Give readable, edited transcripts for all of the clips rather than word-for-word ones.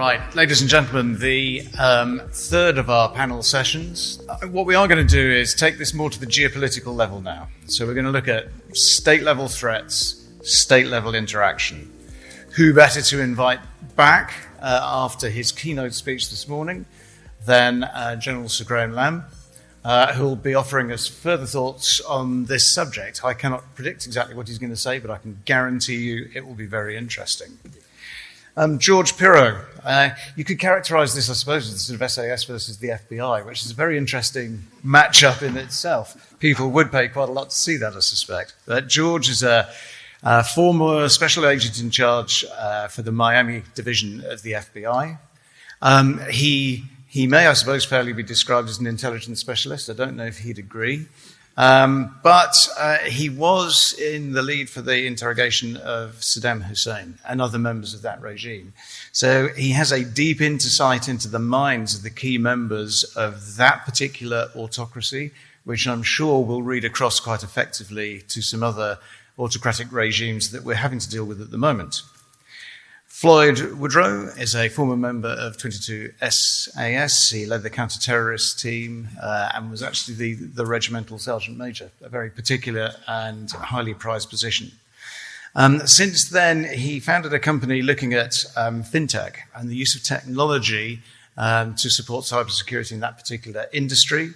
Right, ladies and gentlemen, the third of our panel sessions. What we are going to do is take this more to the geopolitical level now. So we're going to look at state-level threats, state-level interaction. Who better to invite back after his keynote speech this morning than General Sir Graeme Lamb, who will be offering us further thoughts on this subject. I cannot predict exactly what he's going to say, but I can guarantee you it will be very interesting. George Piro, you could characterize this, I suppose, as sort of SAS versus the FBI, which is a very interesting matchup in itself. People would pay quite a lot to see that, I suspect. But George is a former special agent in charge for the Miami division of the FBI. He may, I suppose, fairly be described as an intelligence specialist. I don't know if he'd agree. But he was in the lead for the interrogation of Saddam Hussein and other members of that regime. So he has a deep insight into the minds of the key members of that particular autocracy, which I'm sure will read across quite effectively to some other autocratic regimes that we're having to deal with at the moment. Floyd Woodrow is a former member of 22 SAS. He led the counter-terrorist team and was actually the regimental sergeant major, a very particular and highly prized position. Since then, he founded a company looking at fintech and the use of technology to support cybersecurity in that particular industry.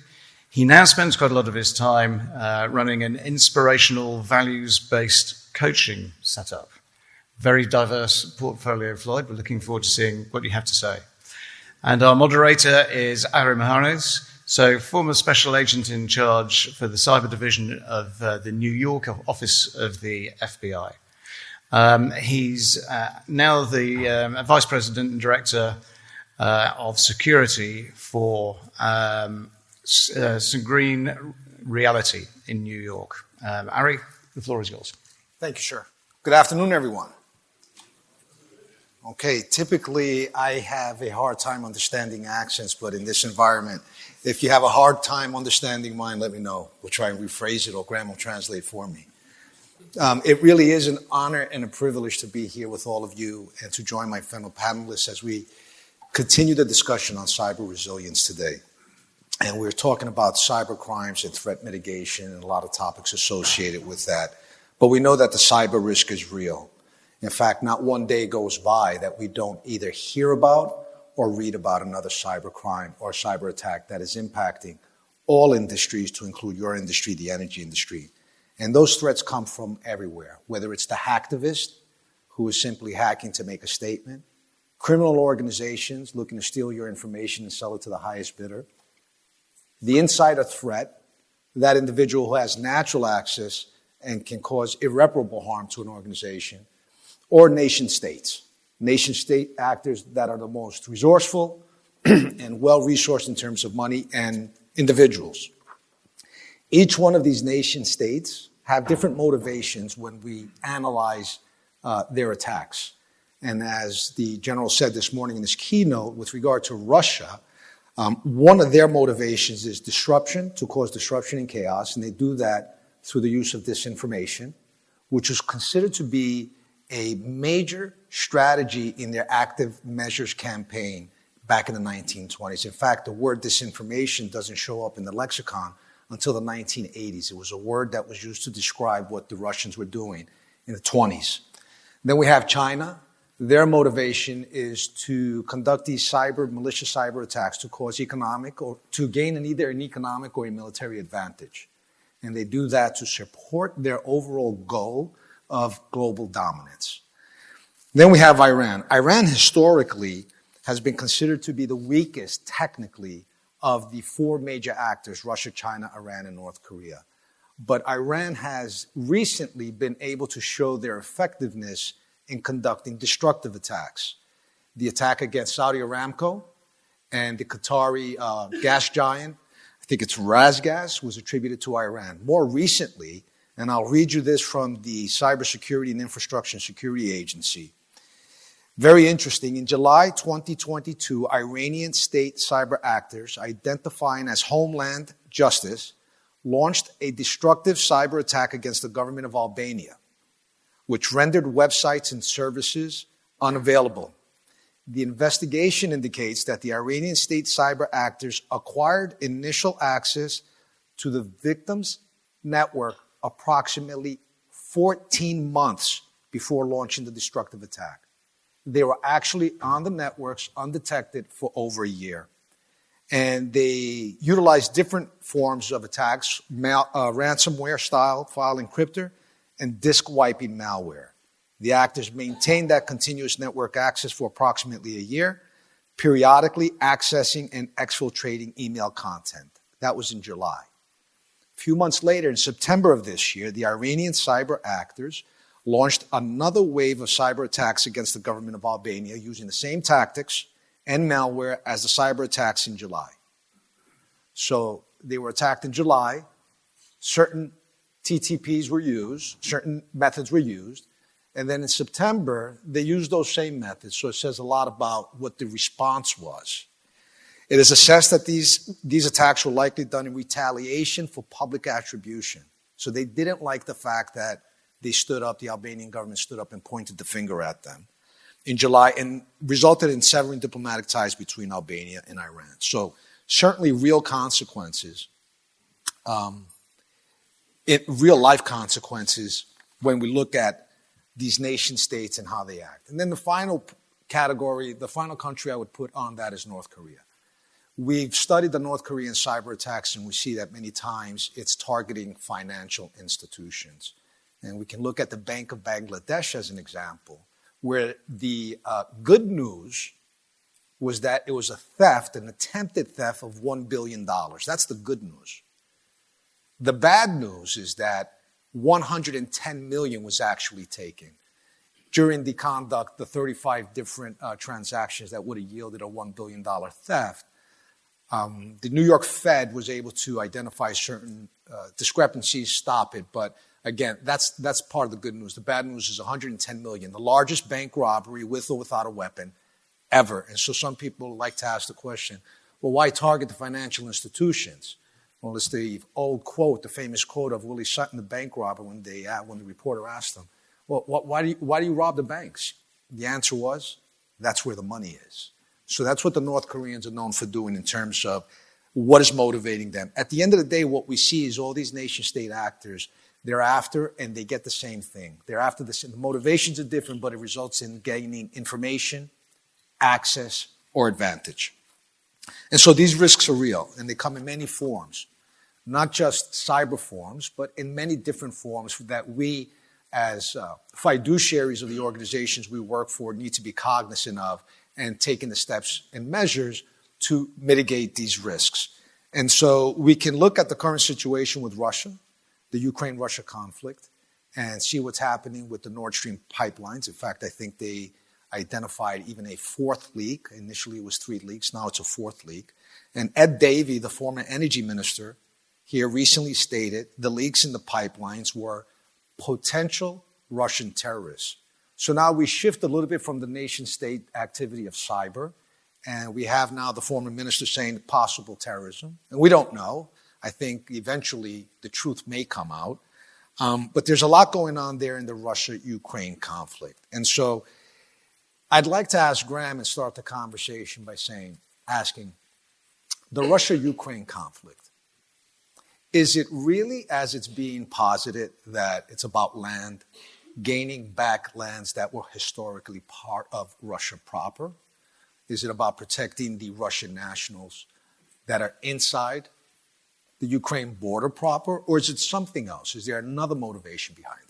He now spends quite a lot of his time running an inspirational, values-based coaching setup. Very diverse portfolio, Floyd. We're looking forward to seeing what you have to say. And our moderator is Aristedes Mahairas, so former special agent in charge for the cyber division of the New York office of the FBI. He's now the vice president and director of security for Green Reality in New York. Ari, the floor is yours. Thank you, sir. Good afternoon, everyone. Okay, typically I have a hard time understanding accents, but in this environment, if you have a hard time understanding mine, let me know. We'll try and rephrase it, or Graeme will translate for me. It really is an honor and a privilege to be here with all of you and to join my fellow panelists as we continue the discussion on cyber resilience today. And we're talking about cyber crimes and threat mitigation and a lot of topics associated with that. But we know that the cyber risk is real. In fact, not one day goes by that we don't either hear about or read about another cyber crime or cyber attack that is impacting all industries, to include your industry, the energy industry. And those threats come from everywhere, whether it's the hacktivist who is simply hacking to make a statement, criminal organizations looking to steal your information and sell it to the highest bidder, the insider threat, that individual who has natural access and can cause irreparable harm to an organization, or nation-state actors that are the most resourceful and well-resourced in terms of money and individuals. Each one of these nation-states have different motivations when we analyze their attacks. And as the general said this morning in his keynote with regard to Russia, one of their motivations is disruption, to cause disruption and chaos, and they do that through the use of disinformation, which is considered to be a major strategy in their active measures campaign back in the 1920s. In fact, the word disinformation doesn't show up in the lexicon until the 1980s. It was a word that was used to describe what the Russians were doing in the 20s. Then we have China. Their motivation is to conduct these malicious cyber attacks to cause economic or to gain either an economic or a military advantage. And they do that to support their overall goal of global dominance. Then we have Iran. Iran historically has been considered to be the weakest technically of the four major actors, Russia, China, Iran, and North Korea. But Iran has recently been able to show their effectiveness in conducting destructive attacks. The attack against Saudi Aramco and the Qatari gas giant, I think it's Razgas, was attributed to Iran. More recently, and I'll read you this from the Cybersecurity and Infrastructure Security Agency. Very interesting. In July 2022, Iranian state cyber actors, identifying as Homeland Justice, launched a destructive cyber attack against the government of Albania, which rendered websites and services unavailable. The investigation indicates that the Iranian state cyber actors acquired initial access to the victim's network approximately 14 months before launching the destructive attack. They were actually on the networks undetected for over a year. And they utilized different forms of attacks, ransomware style file encryptor and disk wiping malware. The actors maintained that continuous network access for approximately a year, periodically accessing and exfiltrating email content. That was in July. A few months later, in September of this year, the Iranian cyber actors launched another wave of cyber attacks against the government of Albania using the same tactics and malware as the cyber attacks in July. So they were attacked in July. Certain TTPs were used, certain methods were used. And then in September, they used those same methods. So it says a lot about what the response was. It is assessed that these attacks were likely done in retaliation for public attribution. So they didn't like the fact that the Albanian government stood up and pointed the finger at them in July, and resulted in severing diplomatic ties between Albania and Iran. So certainly real consequences, real life consequences when we look at these nation states and how they act. And then the final category, the final country I would put on that is North Korea. We've studied the North Korean cyber attacks, and we see that many times it's targeting financial institutions. And we can look at the Bank of Bangladesh as an example, where the good news was that it was a theft, an attempted theft of $1 billion. That's the good news. The bad news is that 110 million was actually taken. During the conduct, the 35 different transactions that would have yielded a $1 billion theft, the New York Fed was able to identify certain discrepancies, stop it. But again, that's part of the good news. The bad news is 110 million, the largest bank robbery with or without a weapon ever. And so some people like to ask the question, well, why target the financial institutions? Well, it's the old quote, the famous quote of Willie Sutton, the bank robber, when the reporter asked him, well, why do you rob the banks? The answer was, that's where the money is. So that's what the North Koreans are known for doing in terms of what is motivating them. At the end of the day, what we see is all these nation-state actors, they're after, and they get the same thing. They're after the motivations are different, but it results in gaining information, access, or advantage. And so these risks are real, and they come in many forms, not just cyber forms, but in many different forms that we, as fiduciaries of the organizations we work for, need to be cognizant of and taking the steps and measures to mitigate these risks. And so we can look at the current situation with Russia, the Ukraine-Russia conflict, and see what's happening with the Nord Stream pipelines. In fact, I think they identified even a fourth leak. Initially, it was 3 leaks. Now it's a fourth leak. And Ed Davey, the former energy minister here, recently stated the leaks in the pipelines were potential Russian terrorists. So now we shift a little bit from the nation-state activity of cyber, and we have now the former minister saying possible terrorism. And we don't know. I think eventually the truth may come out. But there's a lot going on there in the Russia-Ukraine conflict. And so I'd like to ask Graeme and start the conversation by asking, the Russia-Ukraine conflict, is it really as it's being posited that it's about land, gaining back lands that were historically part of Russia proper? Is it about protecting the Russian nationals that are inside the Ukraine border proper? Or is it something else? Is there another motivation behind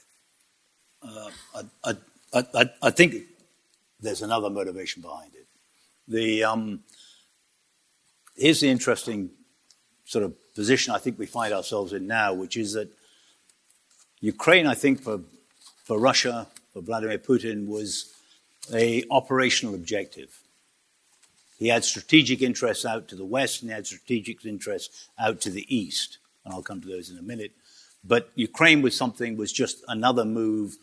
it? I think there's another motivation behind it. Here's the interesting sort of position I think we find ourselves in now, which is that Ukraine, I think, for Russia, for Vladimir Putin, was an operational objective. He had strategic interests out to the west, and he had strategic interests out to the east, and I'll come to those in a minute. But Ukraine was just another move,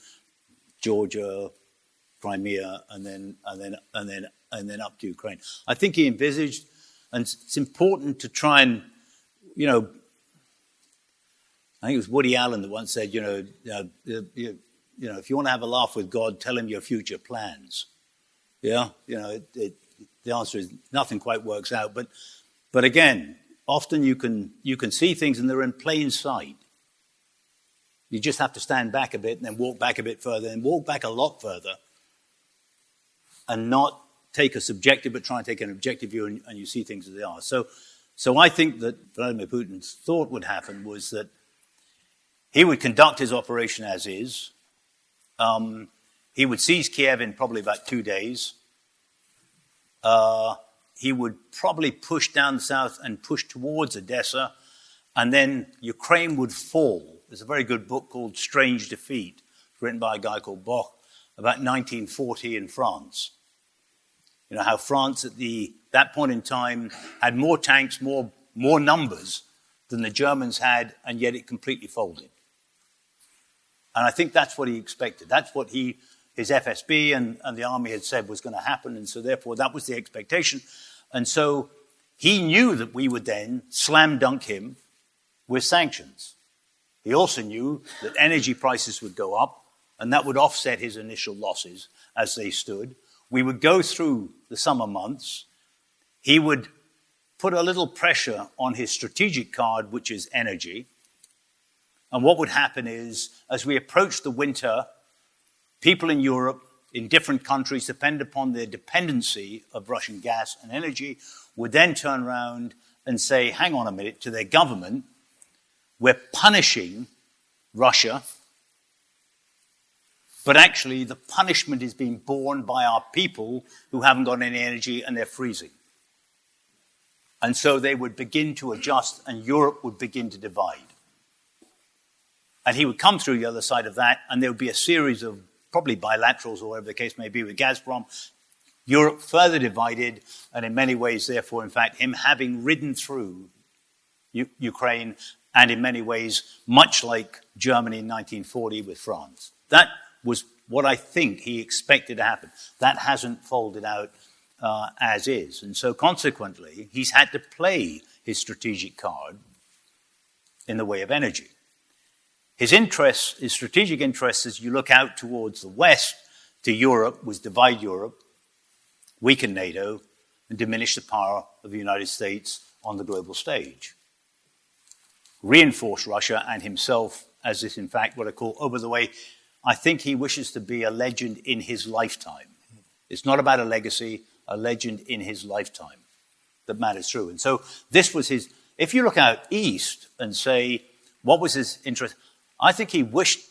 Georgia, Crimea, and then up to Ukraine. I think he envisaged, and it's important to try and, I think it was Woody Allen that once said, if you want to have a laugh with God, tell him your future plans. Yeah, the answer is nothing quite works out. But again, often you can see things and they're in plain sight. You just have to stand back a bit and then walk back a bit further and walk back a lot further and not take a subjective but try and take an objective view and you see things as they are. So I think that Vladimir Putin's thought would happen was that he would conduct his operation as is. He would seize Kiev in probably about 2 days. He would probably push down south and push towards Odessa, and then Ukraine would fall. There's a very good book called Strange Defeat, written by a guy called Boch, about 1940 in France. You know, how France at that point in time had more tanks, more numbers than the Germans had, and yet it completely folded. And I think that's what he expected. That's what his FSB and the army had said was going to happen, and so therefore that was the expectation. And so he knew that we would then slam dunk him with sanctions. He also knew that energy prices would go up, and that would offset his initial losses as they stood. We would go through the summer months. He would put a little pressure on his strategic card, which is energy. And what would happen is, as we approach the winter, people in Europe, in different countries, depending upon their dependency of Russian gas and energy, would then turn around and say, hang on a minute, to their government, we're punishing Russia, but actually the punishment is being borne by our people who haven't got any energy and they're freezing. And so they would begin to adjust and Europe would begin to divide. And he would come through the other side of that, and there would be a series of probably bilaterals or whatever the case may be with Gazprom. Europe further divided, and in many ways, therefore, in fact, him having ridden through Ukraine, and in many ways, much like Germany in 1940 with France. That was what I think he expected to happen. That hasn't folded out as is. And so consequently, he's had to play his strategic card in the way of energy. His strategic interests, as you look out towards the West to Europe, was divide Europe, weaken NATO, and diminish the power of the United States on the global stage. Reinforce Russia and himself as this, in fact, what I call, over the way, I think he wishes to be a legend in his lifetime. It's not about a legacy, a legend in his lifetime that matters through. And so this was his, if you look out east and say, what was his interest? I think he wished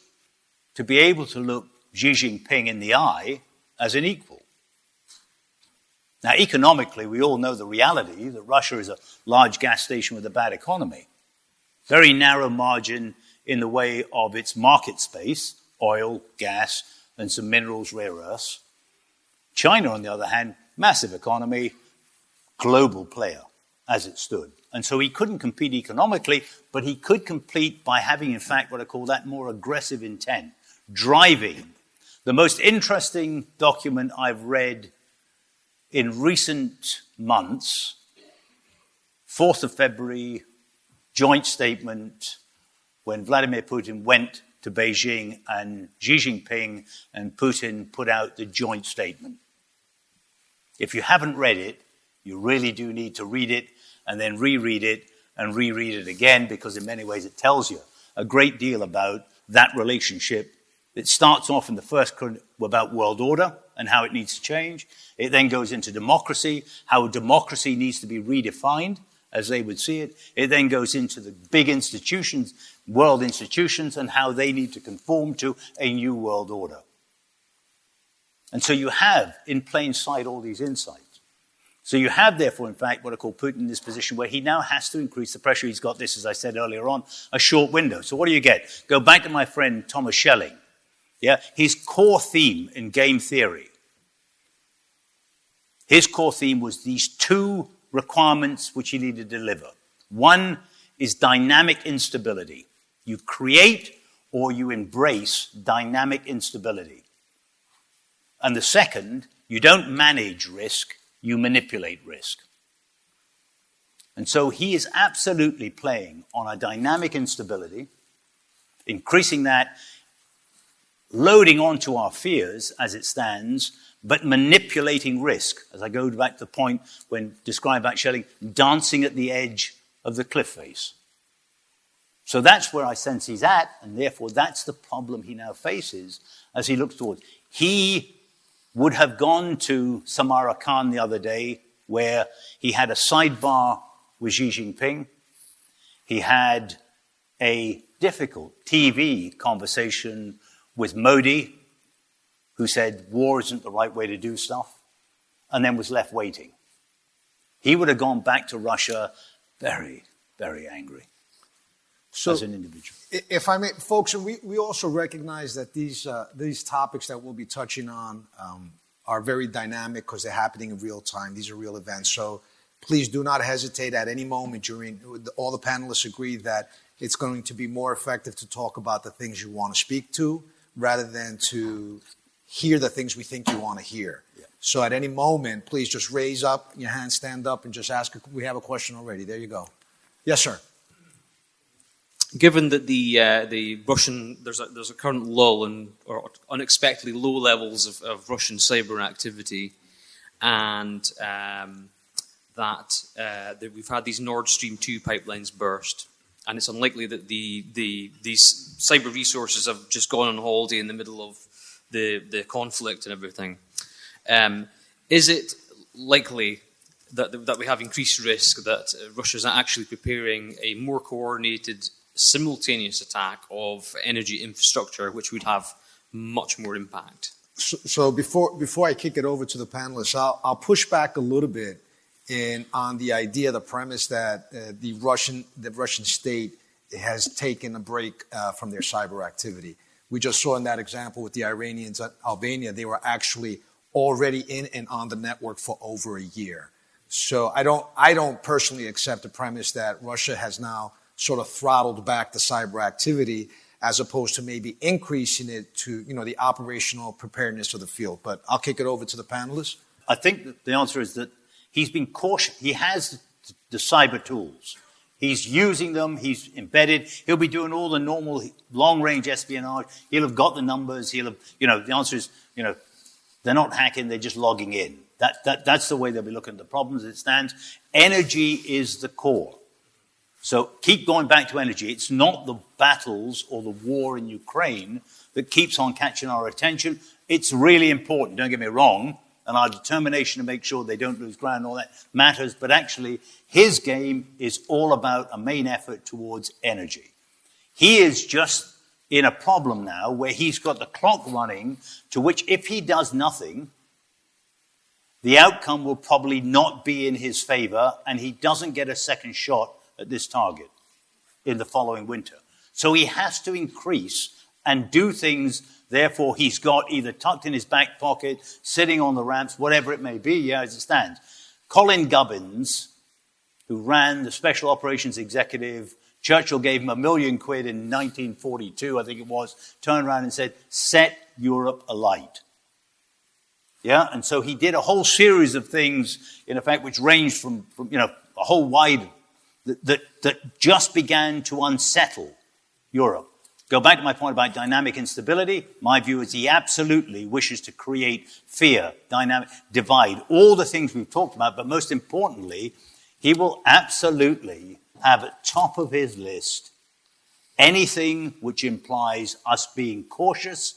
to be able to look Xi Jinping in the eye as an equal. Now, economically, we all know the reality that Russia is a large gas station with a bad economy. Very narrow margin in the way of its market space, oil, gas, and some minerals, rare earths. China, on the other hand, massive economy, global player as it stood. And so he couldn't compete economically, but he could compete by having, in fact, what I call that more aggressive intent, driving. The most interesting document I've read in recent months, 4th of February, joint statement, when Vladimir Putin went to Beijing and Xi Jinping and Putin put out the joint statement. If you haven't read it, you really do need to read it and then reread it and reread it again, because in many ways it tells you a great deal about that relationship. It starts off in the first about world order and how it needs to change. It then goes into democracy, how democracy needs to be redefined as they would see it. It then goes into the big institutions, world institutions, and how they need to conform to a new world order. And so you have in plain sight all these insights. So you have, therefore, in fact, what I call Putin in this position where he now has to increase the pressure. He's got this, as I said earlier on, a short window. So what do you get? Go back to my friend Thomas Schelling. Yeah, his core theme in game theory. His core theme was these two requirements which he needed to deliver. One is dynamic instability. You create or you embrace dynamic instability. And the second, you don't manage risk, you manipulate risk. And so he is absolutely playing on a dynamic instability, increasing that, loading onto our fears as it stands, but manipulating risk. As I go back to the point when described about Schelling, dancing at the edge of the cliff face. So that's where I sense he's at, and therefore that's the problem he now faces as he looks towards. He would have gone to Samara Khan the other day, where he had a sidebar with Xi Jinping. He had a difficult TV conversation with Modi, who said war isn't the right way to do stuff, and then was left waiting. He would have gone back to Russia very, very angry as an individual. If I may, folks, and we also recognize that these topics that we'll be touching on are very dynamic because they're happening in real time. These are real events. So please do not hesitate at any moment during, all the panelists agree that it's going to be more effective to talk about the things you want to speak to rather than to hear the things we think you want to hear. Yeah. So at any moment, please just raise up your hand, stand up, and just ask. We have a question already. There you go. Yes, sir. Given that the Russian there's a current lull or unexpectedly low levels of Russian cyber activity, and that we've had these Nord Stream 2 pipelines burst, and it's unlikely that these cyber resources have just gone on holiday in the middle of the conflict and everything. Is it likely that we have increased risk that Russia is actually preparing a more coordinated, simultaneous attack of energy infrastructure, which would have much more impact? So before I kick it over to the panelists, I'll push back a little bit on the idea, the premise that the Russian state has taken a break from their cyber activity. We just saw in that example with the Iranians at Albania, they were actually already in and on the network for over a year. So I don't personally accept the premise that Russia has now sort of throttled back the cyber activity as opposed to maybe increasing it to, the operational preparedness of the field. But I'll kick it over to the panelists. I think that the answer is that he's been cautious. He has the cyber tools. He's using them. He's embedded. He'll be doing all the normal long-range espionage. He'll have got the numbers. He'll have, the answer is, they're not hacking. They're just logging in. That's the way they'll be looking at the problems as it stands. Energy is the core. So keep going back to energy. It's not the battles or the war in Ukraine that keeps on catching our attention. It's really important, don't get me wrong, and our determination to make sure they don't lose ground and all that matters, but actually his game is all about a main effort towards energy. He is just in a problem now where he's got the clock running, to which if he does nothing, the outcome will probably not be in his favor, and he doesn't get a second shot at this target in the following winter. So he has to increase and do things, therefore he's got either tucked in his back pocket, sitting on the ramps, whatever it may be, as it stands. Colin Gubbins, who ran the Special Operations Executive, Churchill gave him £1 million in 1942, I think it was, turned around and said, set Europe alight. Yeah, and so he did a whole series of things, in effect, which ranged from a whole wide that just began to unsettle Europe. Go back to my point about dynamic instability. My view is he absolutely wishes to create fear, dynamic, divide, all the things we've talked about, but most importantly, he will absolutely have at top of his list anything which implies us being cautious,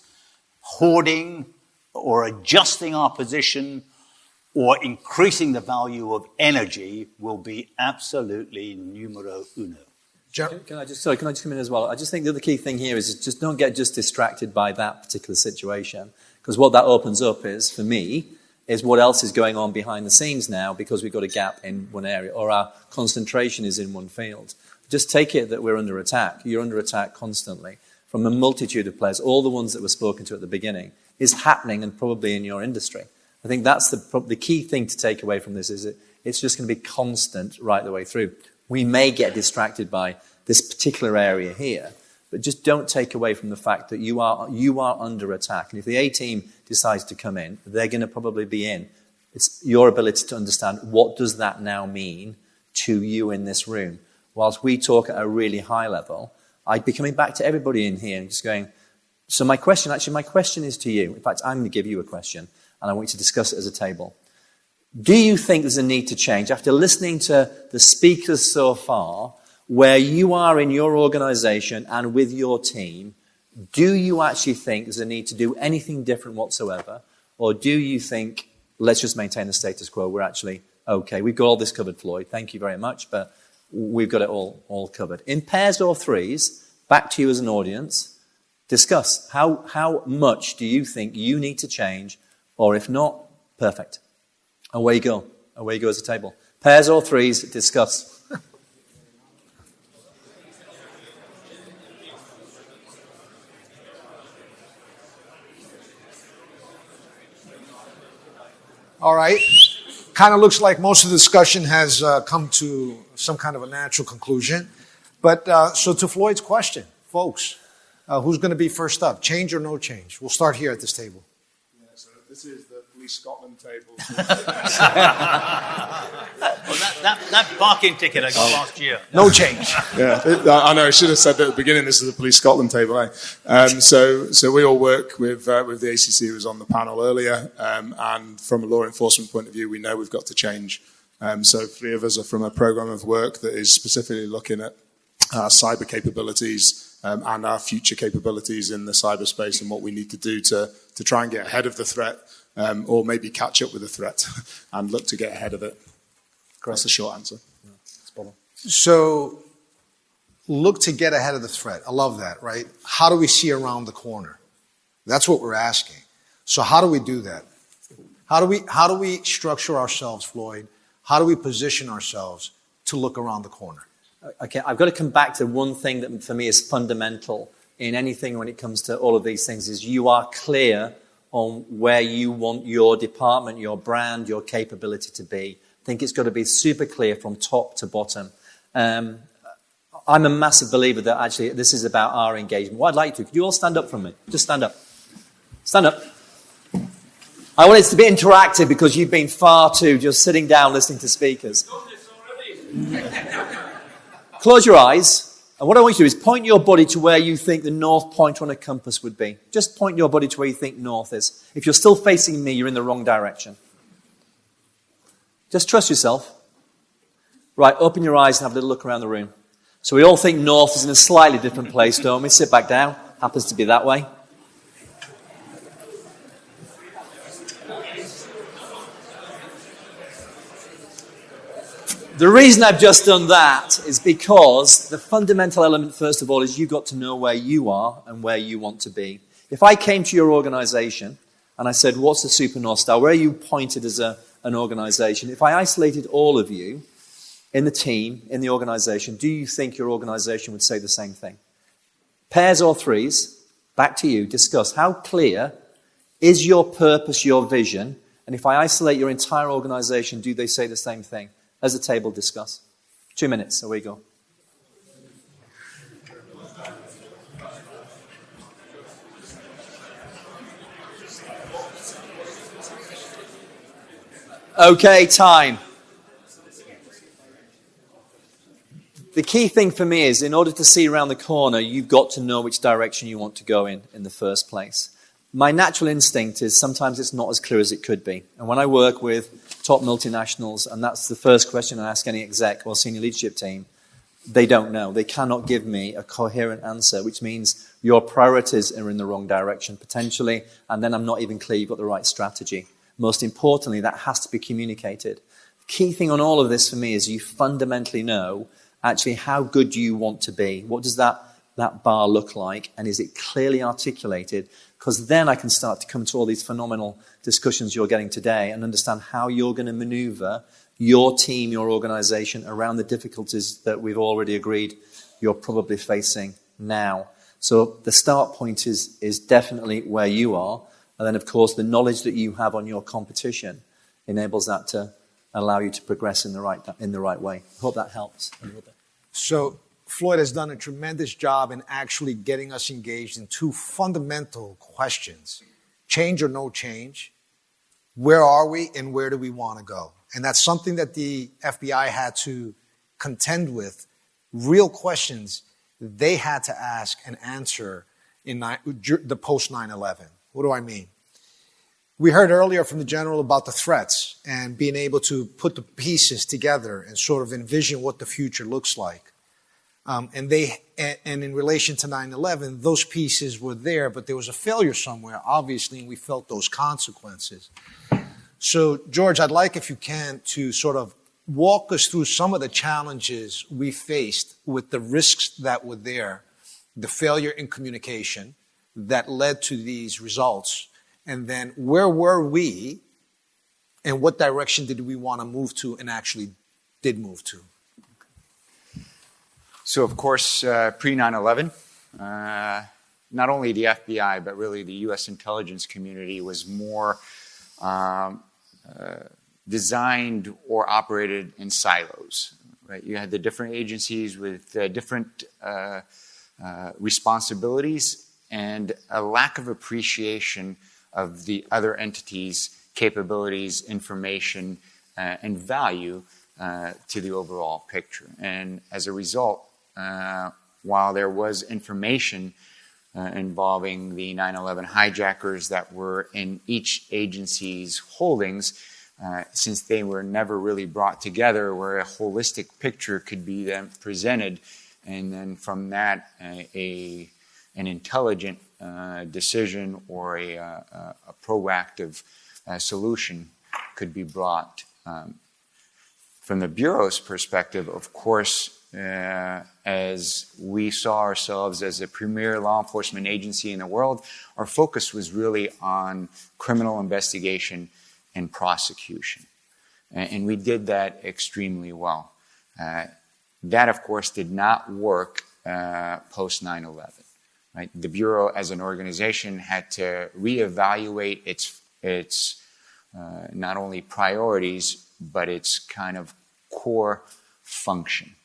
hoarding, or adjusting our position, or increasing the value of energy will be absolutely numero uno. Can I just come in as well? I just think the other key thing here is just don't get just distracted by that particular situation, because what that opens up is, for me, is what else is going on behind the scenes now because we've got a gap in one area or our concentration is in one field. Just take it that we're under attack. You're under attack constantly from a multitude of players. All the ones that were spoken to at the beginning is happening and probably in your industry. I think that's the key thing to take away from this is it's just going to be constant right the way through. We may get distracted by this particular area here, but just don't take away from the fact that you are under attack. And if the A team decides to come in, they're going to probably be in. It's your ability to understand what does that now mean to you in this room. Whilst we talk at a really high level, I'd be coming back to everybody in here and just going, so my question is to you. In fact, I'm going to give you a question. and I want you to discuss it as a table. Do you think there's a need to change? After listening to the speakers so far, where you are in your organization and with your team, do you actually think there's a need to do anything different whatsoever? Or do you think, let's just maintain the status quo, we're actually okay, we've got all this covered, Floyd, thank you very much, but we've got it all covered. In pairs or threes, back to you as an audience, discuss how much do you think you need to change, or if not, perfect. Away you go. Away you go as a table. Pairs or threes, discuss. All right. Kind of looks like most of the discussion has come to some kind of a natural conclusion. But so to Floyd's question, folks, who's going to be first up? Change or no change? We'll start here at this table. Yeah, so this is the Police Scotland table. Well, that parking ticket I got last year. No change. Yeah, I know. I should have said that at the beginning. This is the Police Scotland table. So we all work with the ACC, who was on the panel earlier, and from a law enforcement point of view, we know we've got to change. So 3 of us are from a program of work that is specifically looking at our cyber capabilities and our future capabilities in the cyberspace and what we need to do to try and get ahead of the threat, or maybe catch up with the threat and look to get ahead of it. That's the short answer. So look to get ahead of the threat. I love that, right? How do we see around the corner? That's what we're asking. So how do we do that? How do we structure ourselves, Floyd? How do we position ourselves to look around the corner? Okay, I've got to come back to one thing that for me is fundamental in anything when it comes to all of these things is you are clear on where you want your department, your brand, your capability to be. I think it's got to be super clear from top to bottom. I'm a massive believer that actually this is about our engagement. What I'd like to, could you all stand up from me? Just stand up. Stand up. I want it to be interactive because you've been far too just sitting down listening to speakers. Close your eyes. And what I want you to do is point your body to where you think the north pointer on a compass would be. Just point your body to where you think north is. If you're still facing me, you're in the wrong direction. Just trust yourself. Right, open your eyes and have a little look around the room. So we all think north is in a slightly different place, don't we? Sit back down. Happens to be that way. The reason I've just done that is because the fundamental element, first of all, is you've got to know where you are and where you want to be. If I came to your organization and I said, what's the Super North Star? Where are you pointed as an organization? If I isolated all of you in the team, in the organization, do you think your organization would say the same thing? Pairs or threes, back to you, discuss how clear is your purpose, your vision, and if I isolate your entire organization, do they say the same thing? As a table, discuss. 2 minutes, away you go. Okay, time. The key thing for me is in order to see around the corner, you've got to know which direction you want to go in the first place. My natural instinct is sometimes it's not as clear as it could be. And when I work with top multinationals, and that's the first question I ask any exec or senior leadership team, they don't know. They cannot give me a coherent answer, which means your priorities are in the wrong direction potentially, and then I'm not even clear you've got the right strategy. Most importantly, that has to be communicated. The key thing on all of this for me is you fundamentally know actually how good do you want to be? What does that bar look like? And is it clearly articulated? Because then I can start to come to all these phenomenal discussions you're getting today and understand how you're going to maneuver your team, your organization around the difficulties that we've already agreed you're probably facing now. So the start point is definitely where you are. And then, of course, the knowledge that you have on your competition enables that to allow you to progress in the right way. I hope that helps a little bit. So Floyd has done a tremendous job in actually getting us engaged in 2 fundamental questions. Change or no change? Where are we and where do we want to go? And that's something that the FBI had to contend with. Real questions they had to ask and answer in the post 9/11. What do I mean? We heard earlier from the general about the threats and being able to put the pieces together and sort of envision what the future looks like. And in relation to 9/11, those pieces were there, but there was a failure somewhere, obviously, and we felt those consequences. So, George, I'd like, if you can, to sort of walk us through some of the challenges we faced with the risks that were there, the failure in communication that led to these results, and then where were we and what direction did we want to move to and actually did move to? So, of course, pre-9/11, not only the FBI, but really the U.S. intelligence community was more designed or operated in silos. Right? You had the different agencies with different responsibilities and a lack of appreciation of the other entities' capabilities, information, and value to the overall picture. And as a result, while there was information involving the 9/11 hijackers that were in each agency's holdings, since they were never really brought together where a holistic picture could be then presented, and then from that an intelligent decision or a proactive solution could be brought. From the Bureau's perspective, of course, as we saw ourselves as a premier law enforcement agency in the world, our focus was really on criminal investigation and prosecution. And we did that extremely well. That, of course, did not work post 9/11. Right? The Bureau, as an organization, had to reevaluate its not only priorities, but its kind of core function.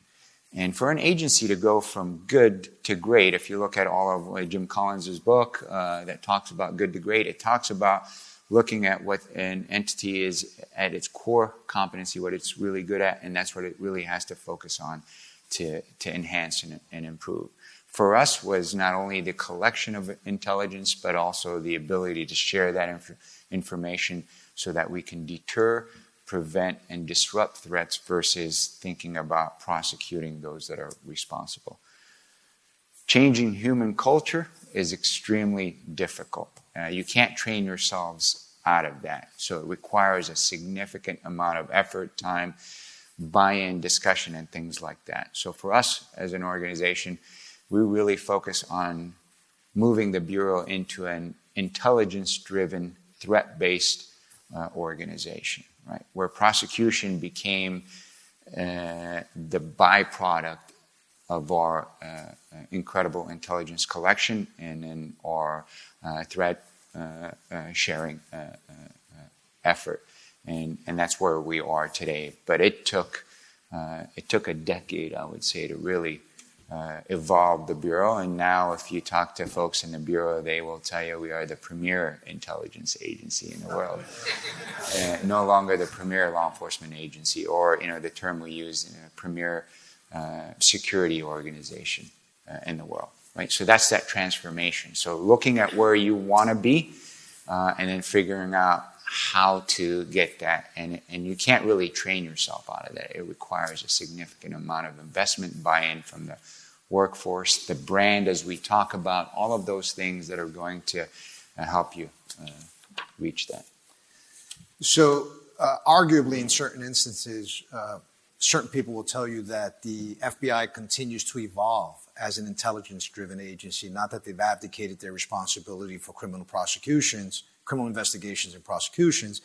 And for an agency to go from good to great, if you look at all of Jim Collins' book that talks about good to great, it talks about looking at what an entity is at its core competency, what it's really good at, and that's what it really has to focus on to enhance and improve. For us was not only the collection of intelligence, but also the ability to share that information so that we can deter, prevent, and disrupt threats versus thinking about prosecuting those that are responsible. Changing human culture is extremely difficult. You can't train yourselves out of that. So it requires a significant amount of effort, time, buy-in, discussion, and things like that. So for us as an organization, we really focus on moving the Bureau into an intelligence-driven, threat-based organization, right? Where prosecution became the byproduct of our incredible intelligence collection and in our threat sharing effort, and that's where we are today. But it took a decade, I would say, to really evolve the Bureau. And now, if you talk to folks in the Bureau, they will tell you we are the premier intelligence agency in the world, no longer the premier law enforcement agency, or the term we use, premier security organization in the world, right? So that's that transformation. So looking at where you want to be and then figuring out how to get that. And you can't really train yourself out of that. It requires a significant amount of investment, buy-in from the workforce, the brand, as we talk about, all of those things that are going to help you reach that. So arguably in certain instances, certain people will tell you that the FBI continues to evolve as an intelligence-driven agency, not that they've abdicated their responsibility for criminal investigations and prosecutions,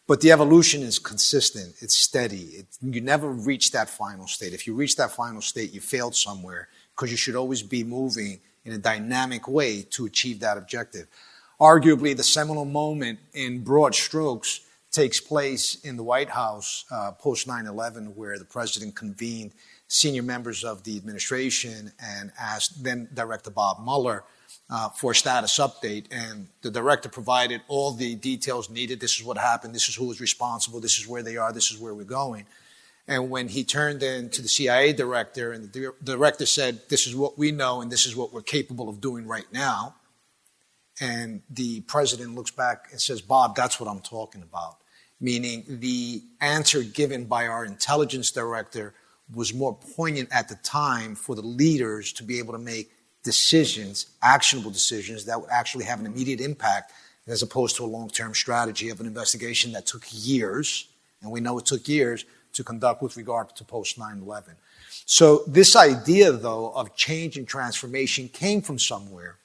but the evolution is consistent, it's steady. You never reach that final state. If you reach that final state, you failed somewhere, because you should always be moving in a dynamic way to achieve that objective. Arguably, the seminal moment in broad strokes takes place in the White House post 9/11, where the president convened senior members of the administration and asked then Director Bob Mueller for a status update. And the director provided all the details needed. This is what happened. This is who was responsible. This is where they are. This is where we're going. And when he turned in to the CIA director, and the director said, this is what we know and this is what we're capable of doing right now, And the president looks back and says, Bob, that's what I'm talking about. Meaning the answer given by our intelligence director was more poignant at the time for the leaders to be able to make decisions, actionable decisions that would actually have an immediate impact, as opposed to a long-term strategy of an investigation that took years, and we know it took years, to conduct with regard to post 9/11. So this idea, though, of change and transformation came from somewhere.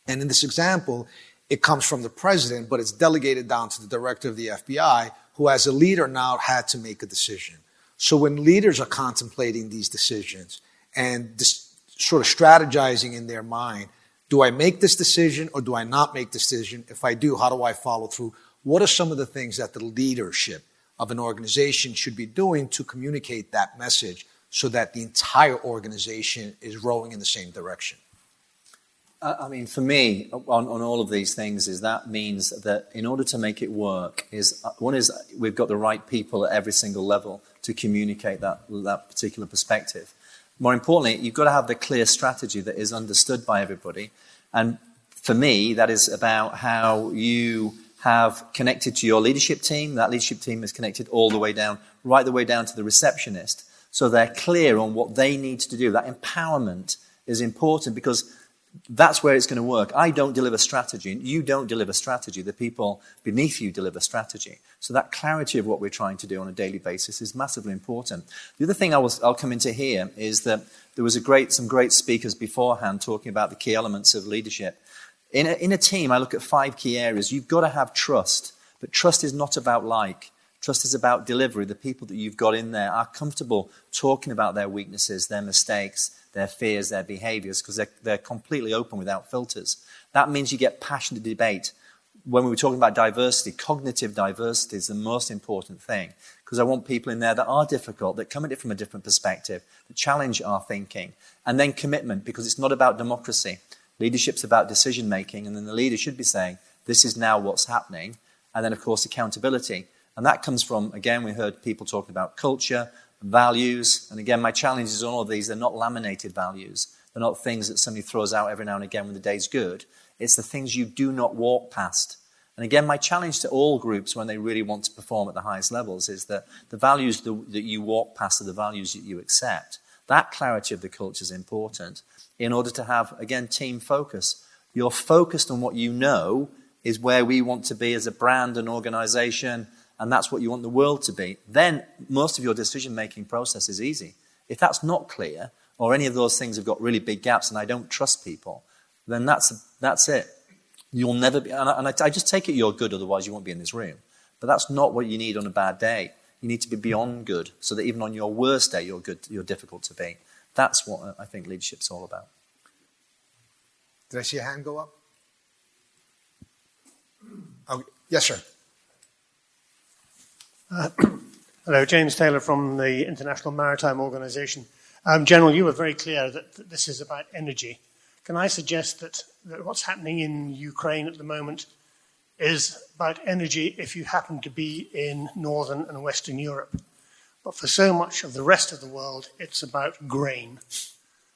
And in this example, it comes from the president, but it's delegated down to the director of the FBI, who as a leader now had to make a decision. So when leaders are contemplating these decisions and sort of strategizing in their mind, do I make this decision or do I not make this decision? If I do, how do I follow through? What are some of the things that the leadership of an organization should be doing to communicate that message so that the entire organization is rowing in the same direction? I mean, for me, on all of these things, that means that in order to make it work, one is we've got the right people at every single level to communicate that particular perspective. More importantly, you've got to have the clear strategy that is understood by everybody. And for me, that is about how you have connected to your leadership team. That leadership team is connected all the way down, right the way down to the receptionist. So they're clear on what they need to do. That empowerment is important because that's where it's going to work. I don't deliver strategy, and you don't deliver strategy. The people beneath you deliver strategy. So that clarity of what we're trying to do on a daily basis is massively important. The other thing I'll come into here is that there was some great speakers beforehand talking about the key elements of leadership. In a team, I look at 5 key areas. You've got to have trust, but trust is not about like. Trust is about delivery. The people that you've got in there are comfortable talking about their weaknesses, their mistakes, their fears, their behaviors, because they're completely open without filters. That means you get passionate debate. When we were talking about diversity, cognitive diversity is the most important thing, because I want people in there that are difficult, that come at it from a different perspective, that challenge our thinking. And then commitment, because it's not about democracy. Leadership's about decision-making, and then the leader should be saying, this is now what's happening. And then, of course, accountability. And that comes from, again, we heard people talking about culture, values, and again, my challenge is on all of these, they're not laminated values. They're not things that somebody throws out every now and again when the day's good. It's the things you do not walk past. And again, my challenge to all groups when they really want to perform at the highest levels is that the values that you walk past are the values that you accept. That clarity of the culture is important in order to have, again, team focus. You're focused on what you know is where we want to be as a brand and organization, and that's what you want the world to be. Then most of your decision-making process is easy. If that's not clear, or any of those things have got really big gaps and I don't trust people, then that's it. You'll never be, and I just take it you're good, otherwise you won't be in this room. But that's not what you need on a bad day. You need to be beyond good, so that even on your worst day, you're good, you're difficult to be. That's what I think leadership's all about. Did I see a hand go up? Oh, yes, sir. Hello, James Taylor from the International Maritime Organization. General, you were very clear that this is about energy. Can I suggest that what's happening in Ukraine at the moment is about energy if you happen to be in Northern and Western Europe? But for so much of the rest of the world, it's about grain.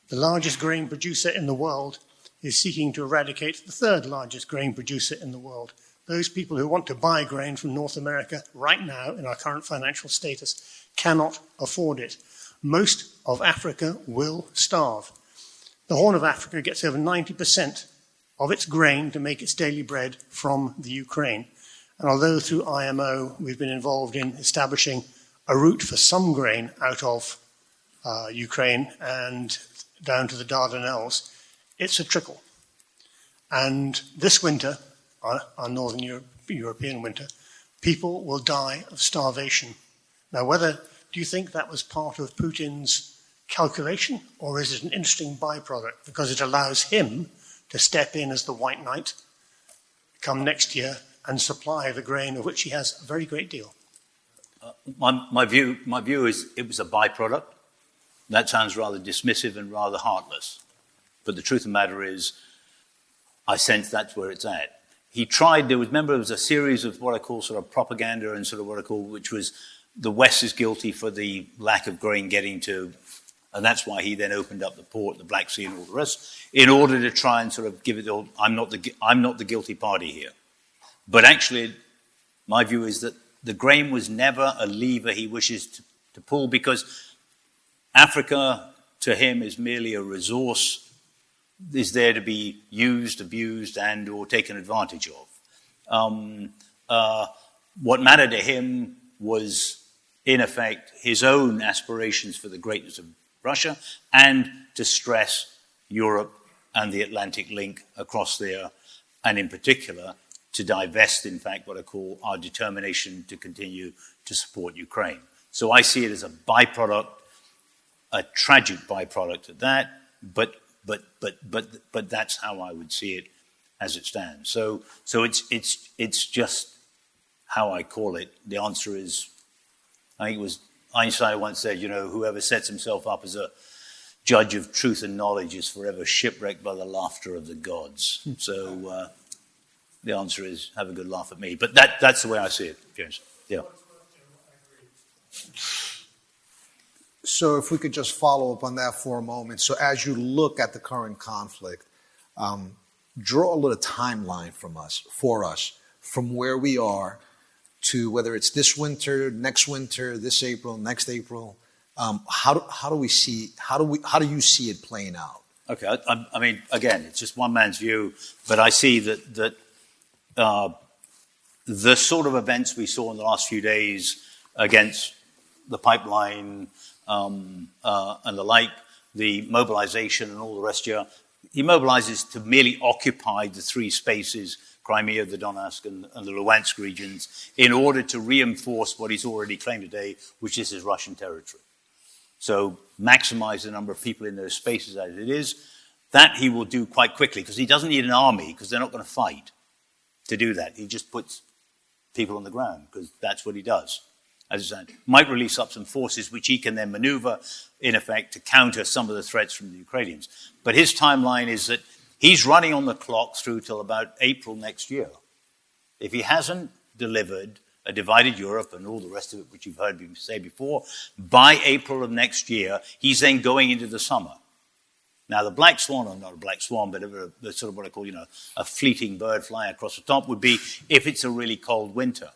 The largest grain producer in the world is seeking to eradicate the third largest grain producer in the world. Those people who want to buy grain from North America right now in our current financial status cannot afford it. Most of Africa will starve. The Horn of Africa gets over 90% of its grain to make its daily bread from the Ukraine. And although through IMO we've been involved in establishing a route for some grain out of Ukraine and down to the Dardanelles, it's a trickle. And this winter, our Northern European winter, people will die of starvation. Now, do you think that was part of Putin's calculation, or is it an interesting byproduct because it allows him to step in as the white knight come next year and supply the grain of which he has a very great deal? My view is it was a byproduct. That sounds rather dismissive and rather heartless. But the truth of the matter is, I sense that's where it's at. He tried, there was a series of what I call sort of propaganda and sort of what I call, which was the West is guilty for the lack of grain getting to And that's why he then opened up the port, the Black Sea, and all the rest, in order to try and sort of give it all. I'm not the guilty party here. But actually, my view is that the Graeme was never a lever he wishes to pull, because Africa, to him, is merely a resource, is there to be used, abused, and or taken advantage of. What mattered to him was, in effect, his own aspirations for the greatness of Russia, and to stress Europe and the Atlantic link across there, and in particular, to divest, in fact, what I call our determination to continue to support Ukraine. So I see it as a byproduct, a tragic byproduct of that, but that's how I would see it as it stands. So it's just how I call it. The answer is, I think it was Einstein once said, whoever sets himself up as a judge of truth and knowledge is forever shipwrecked by the laughter of the gods. So the answer is, have a good laugh at me. But that's the way I see it, James. Yeah. So if we could just follow up on that for a moment. So as you look at the current conflict, draw a little timeline for us, from where we are to whether it's this winter, next winter, this April, next April. How do you see it playing out? Okay, I mean, again, it's just one man's view, but I see that the sort of events we saw in the last few days against the pipeline and the like, the mobilization and all the rest here, he mobilizes to merely occupy the three spaces, Crimea, the Donetsk, and the Luhansk regions, in order to reinforce what he's already claimed today, which is his Russian territory. So maximize the number of people in those spaces as it is. That he will do quite quickly, because he doesn't need an army, because they're not going to fight to do that. He just puts people on the ground, because that's what he does. As I said, might release up some forces which he can then maneuver, in effect, to counter some of the threats from the Ukrainians. But his timeline is that he's running on the clock through till about April next year. If he hasn't delivered a divided Europe and all the rest of it, which you've heard me say before, by April of next year, he's then going into the summer. Now, the black swan, or not a black swan, but a sort of what I call, a fleeting bird flying across the top, would be if it's a really cold winter.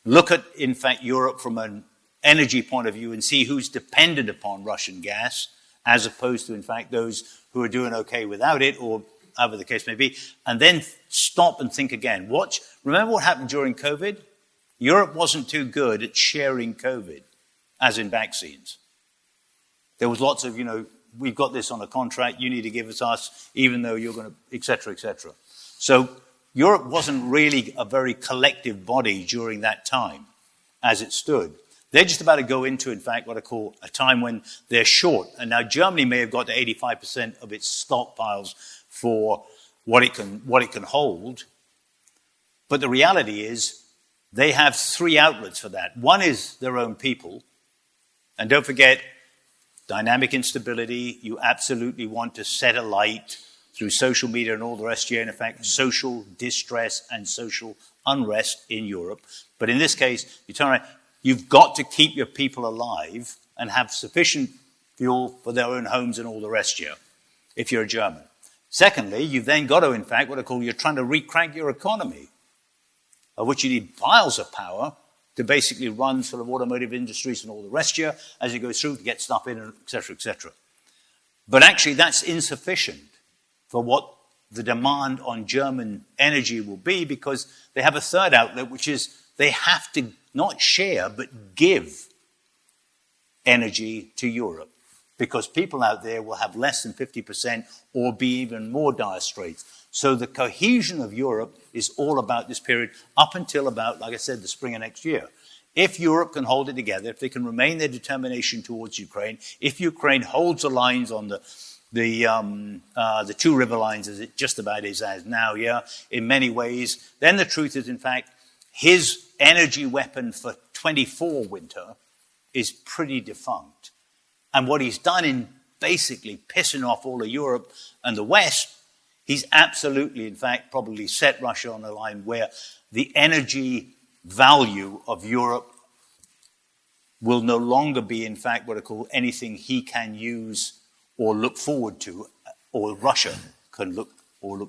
Look at, in fact, Europe from an energy point of view and see who's dependent upon Russian gas, as opposed to, in fact, those who are doing okay without it, or however the case may be, and then stop and think again. Remember what happened during COVID? Europe wasn't too good at sharing COVID, as in vaccines. There was lots of, we've got this on a contract, you need to give it to us, even though you're going to, et cetera, et cetera. So Europe wasn't really a very collective body during that time, as it stood. They're just about to go into, in fact, what I call a time when they're short. And now Germany may have got to 85% of its stockpiles for what it can hold. But the reality is they have three outlets for that. One is their own people. And don't forget, dynamic instability, you absolutely want to set alight through social media and all the rest here, in effect, social distress and social unrest in Europe. But in this case, you turn around, you've got to keep your people alive and have sufficient fuel for their own homes and all the rest here, if you're a German. Secondly, you've then got to, in fact, what I call, you're trying to re-crank your economy, of which you need piles of power to basically run sort of automotive industries and all the rest here as it goes through to get stuff in, et cetera, et cetera. But actually, that's insufficient for what the demand on German energy will be, because they have a third outlet, which is they have to not share, but give energy to Europe, because people out there will have less than 50% or be even more dire straits. So the cohesion of Europe is all about this period up until about, like I said, the spring of next year. If Europe can hold it together, if they can remain their determination towards Ukraine, if Ukraine holds the lines on the two river lines as it just about is as now, in many ways, then the truth is, in fact, his energy weapon for 24 winter is pretty defunct. And what he's done in basically pissing off all of Europe and the West, he's absolutely, in fact, probably set Russia on a line where the energy value of Europe will no longer be, in fact, what I call anything he can use or look forward to, or Russia can look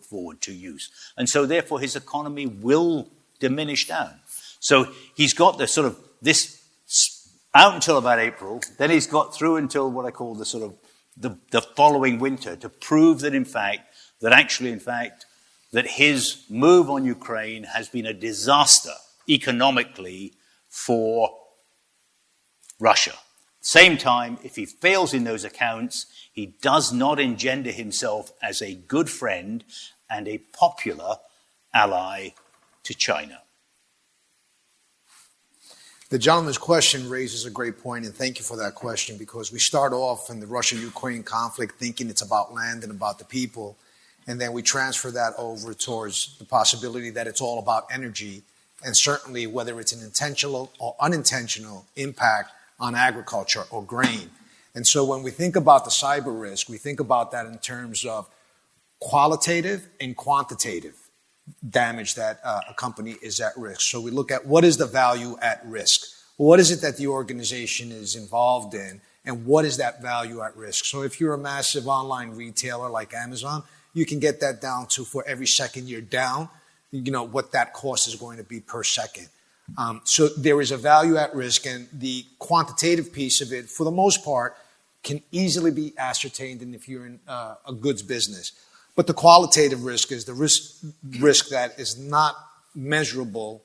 forward to use. And so therefore his economy will diminish down. So he's got the sort of this out until about April, then he's got through until what I call the sort of the following winter to prove that in fact, that his move on Ukraine has been a disaster economically for Russia. Same time, if he fails in those accounts, he does not engender himself as a good friend and a popular ally to China. The gentleman's question raises a great point, and thank you for that question, because we start off in the Russia-Ukraine conflict thinking it's about land and about the people, and then we transfer that over towards the possibility that it's all about energy, and certainly whether it's an intentional or unintentional impact on agriculture or grain. And so when we think about the cyber risk, we think about that in terms of qualitative and quantitative damage that a company is at risk. So we look at what is the value at risk? What is it that the organization is involved in? And what is that value at risk? So if you're a massive online retailer like Amazon, you can get that down to, for every second you're down, what that cost is going to be per second. So there is a value at risk, and the quantitative piece of it, for the most part, can easily be ascertained if you're in a goods business. But the qualitative risk is the risk that is not measurable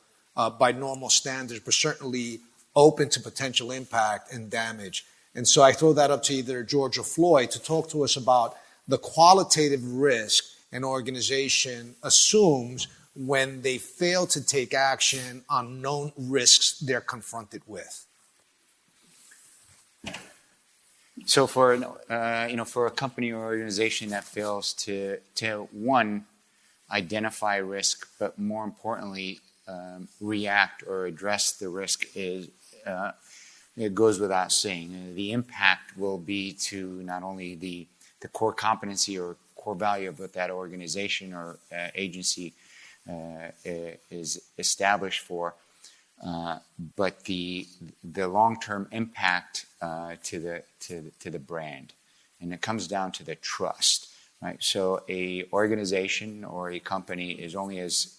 by normal standards, but certainly open to potential impact and damage. And so I throw that up to either George or Floyd to talk to us about the qualitative risk an organization assumes when they fail to take action on known risks they're confronted with. So for a company or organization that fails to one, identify risk, but more importantly, react or address the risk, it goes without saying. The impact will be to not only the core competency or core value of what that organization or agency is established for, but the long-term impact to the brand, and it comes down to the trust, right? So a organization or a company is only as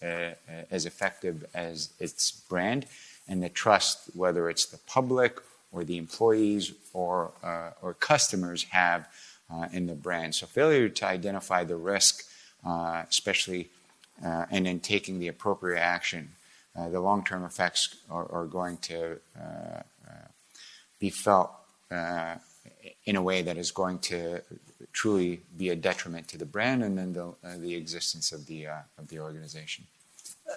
effective as its brand, and the trust, whether it's the public or the employees or customers have in the brand. So failure to identify the risk, especially, and then taking the appropriate action. The long-term effects are going to be felt in a way that is going to truly be a detriment to the brand and then the existence of the organization.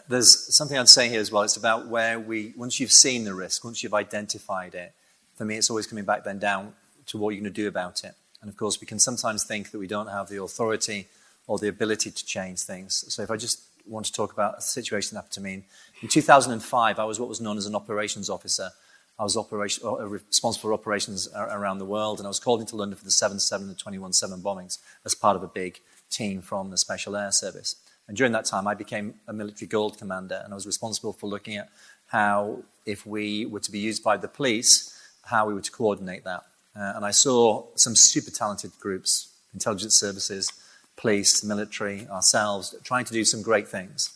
There's something I'd say here as well. It's about once you've seen the risk, once you've identified it, for me it's always coming back then down to what you're going to do about it. And of course we can sometimes think that we don't have the authority or the ability to change things. So if I just want to talk about a situation that happened to me. In 2005, I was what was known as an operations officer. I was responsible for operations around the world, and I was called into London for the 7/7 and the 21/7 bombings as part of a big team from the Special Air Service. And during that time, I became a military gold commander, and I was responsible for looking at how, if we were to be used by the police, how we were to coordinate that. And I saw some super talented groups, intelligence services, police, military, ourselves, trying to do some great things.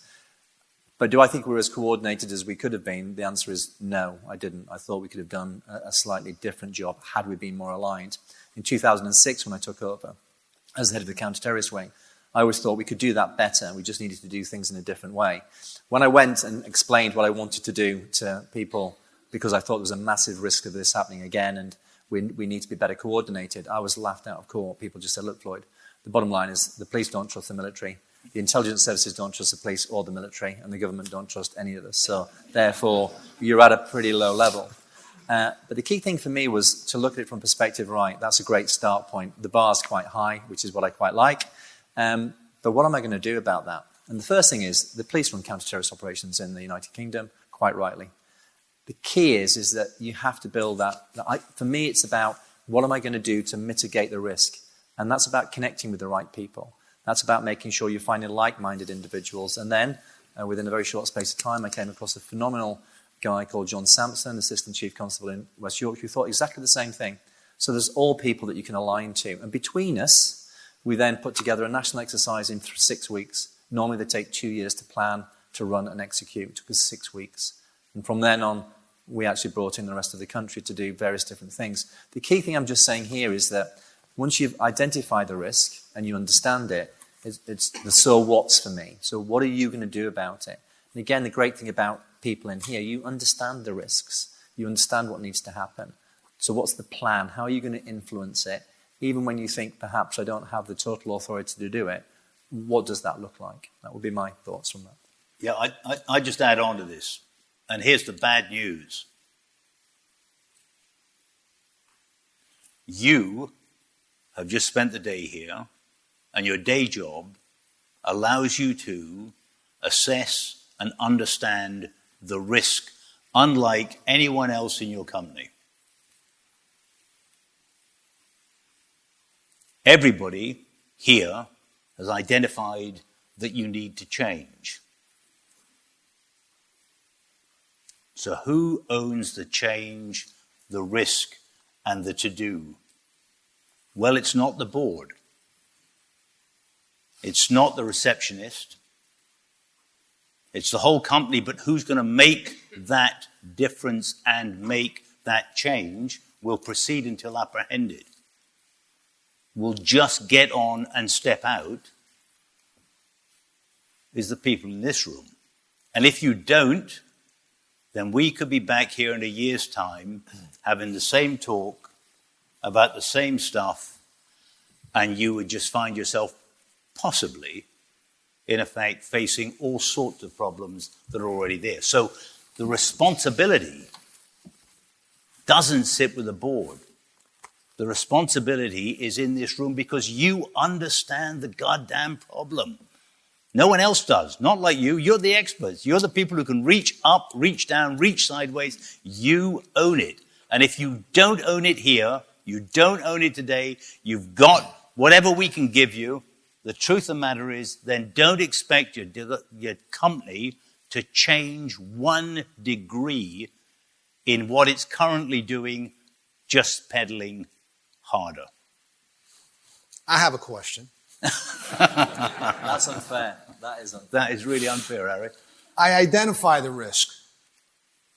But do I think we were as coordinated as we could have been? The answer is no, I didn't. I thought we could have done a slightly different job had we been more aligned. In 2006, when I took over as head of the counter-terrorist wing, I always thought we could do that better. We just needed to do things in a different way. When I went and explained what I wanted to do to people, because I thought there was a massive risk of this happening again and we need to be better coordinated, I was laughed out of court. People just said, look, Floyd, the bottom line is the police don't trust the military, the intelligence services don't trust the police or the military, and the government don't trust any of us. So therefore, you're at a pretty low level. But the key thing for me was to look at it from perspective, right, that's a great start point. The bar's quite high, which is what I quite like. But what am I going to do about that? And the first thing is the police run counter-terrorist operations in the United Kingdom, quite rightly. The key is that you have to build that. For me, it's about what am I going to do to mitigate the risk? And that's about connecting with the right people. That's about making sure you're finding like-minded individuals. And then, within a very short space of time, I came across a phenomenal guy called John Sampson, Assistant Chief Constable in West Yorkshire, who thought exactly the same thing. So there's all people that you can align to. And between us, we then put together a national exercise in 6 weeks. Normally they take 2 years to plan, to run and execute. It took us 6 weeks. And from then on, we actually brought in the rest of the country to do various different things. The key thing I'm just saying here is that once you've identified the risk and you understand it, it's the so what's for me. So what are you going to do about it? And again, the great thing about people in here, you understand the risks. You understand what needs to happen. So what's the plan? How are you going to influence it? Even when you think, perhaps I don't have the total authority to do it, what does that look like? That would be my thoughts from that. Yeah, I just add on to this. And here's the bad news. You have just spent the day here, and your day job allows you to assess and understand the risk unlike anyone else in your company. Everybody here has identified that you need to change. So who owns the change, the risk, and the to-do? Well, it's not the board. It's not the receptionist. It's the whole company, but who's going to make that difference and make that change will proceed until apprehended. Will just get on and step out is the people in this room. And if you don't, then we could be back here in a year's time having the same talk about the same stuff, and you would just find yourself possibly, in effect, facing all sorts of problems that are already there. So the responsibility doesn't sit with the board. The responsibility is in this room because you understand the goddamn problem. No one else does. Not like you. You're the experts. You're the people who can reach up, reach down, reach sideways. You own it. And if you don't own it here, you don't own it today, you've got whatever we can give you, the truth of the matter is, then don't expect your company to change 1 degree in what it's currently doing, just pedaling harder. I have a question. That's unfair. That is unfair. That is really unfair, Harry. I identify the risk.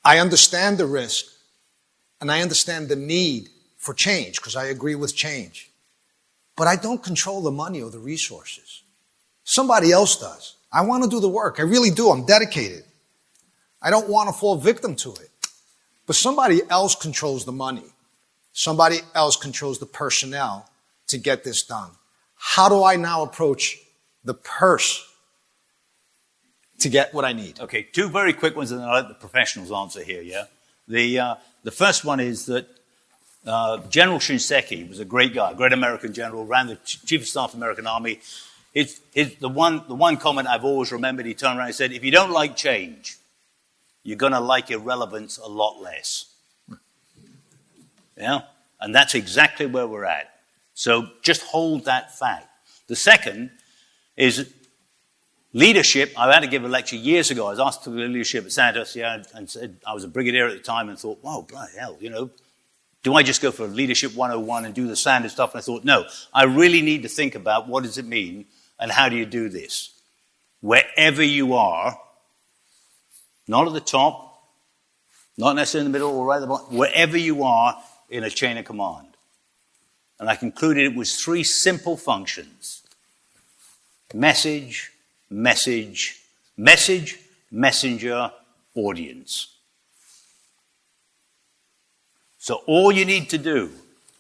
I understand the risk. And I understand the need for change, because I agree with change. But I don't control the money or the resources. Somebody else does. I want to do the work. I really do. I'm dedicated. I don't want to fall victim to it. But somebody else controls the money. Somebody else controls the personnel to get this done. How do I now approach the purse to get what I need? Okay, 2 very quick ones, and then I'll let the professionals answer here, yeah? The first one is that General Shinseki was a great guy, a great American general, ran the Chief of Staff of the American Army. The one comment I've always remembered, he turned around and said, if you don't like change, you're going to like irrelevance a lot less. Yeah? And that's exactly where we're at. So just hold that fact. The second is leadership. I had to give a lecture years ago. I was asked to do leadership at Santos, and said, I was a brigadier at the time and thought, wow, bloody hell, do I just go for Leadership 101 and do the standard stuff? And I thought, no, I really need to think about what does it mean and how do you do this? Wherever you are, not at the top, not necessarily in the middle or right at the bottom, wherever you are in a chain of command. And I concluded it was 3 simple functions. Message, message, message, messenger, audience. So all you need to do,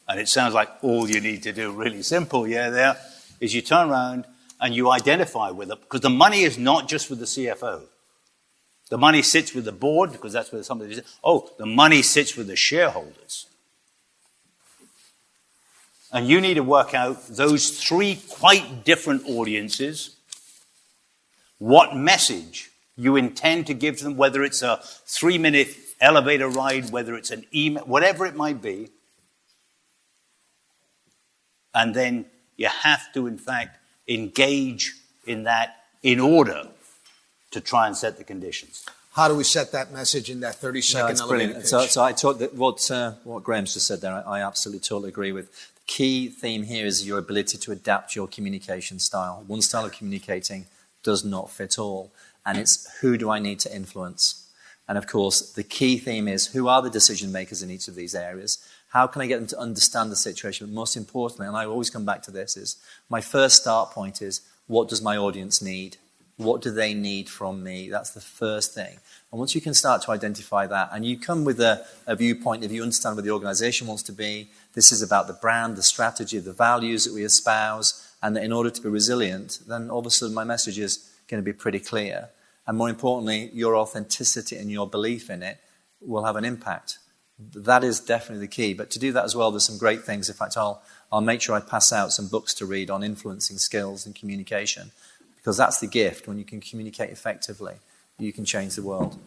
and it sounds like all you need to do, really simple, is you turn around and you identify with it, because the money is not just with the CFO. The money sits with the board, because that's where somebody says, the money sits with the shareholders. And you need to work out those 3 quite different audiences, what message you intend to give to them, whether it's a 3-minute elevator ride, whether it's an email, whatever it might be. And then you have to, in fact, engage in that in order to try and set the conditions. How do we set that message in that 30-second it's elevator brilliant. pitch? So I talk that what Graham's just said there, I absolutely totally agree with. The key theme here is your ability to adapt your communication style. One style of communicating does not fit all, and it's who do I need to influence? And of course, the key theme is who are the decision makers in each of these areas? How can I get them to understand the situation? But most importantly, and I always come back to this, is my first start point is what does my audience need? What do they need from me? That's the first thing. And once you can start to identify that, and you come with a viewpoint, if you understand where the organization wants to be, this is about the brand, the strategy, the values that we espouse, and that in order to be resilient, then all of a sudden my message is going to be pretty clear. And more importantly, your authenticity and your belief in it will have an impact. That is definitely the key. But to do that as well, there's some great things. In fact, I'll make sure I pass out some books to read on influencing skills and communication, because that's the gift. When you can communicate effectively, you can change the world.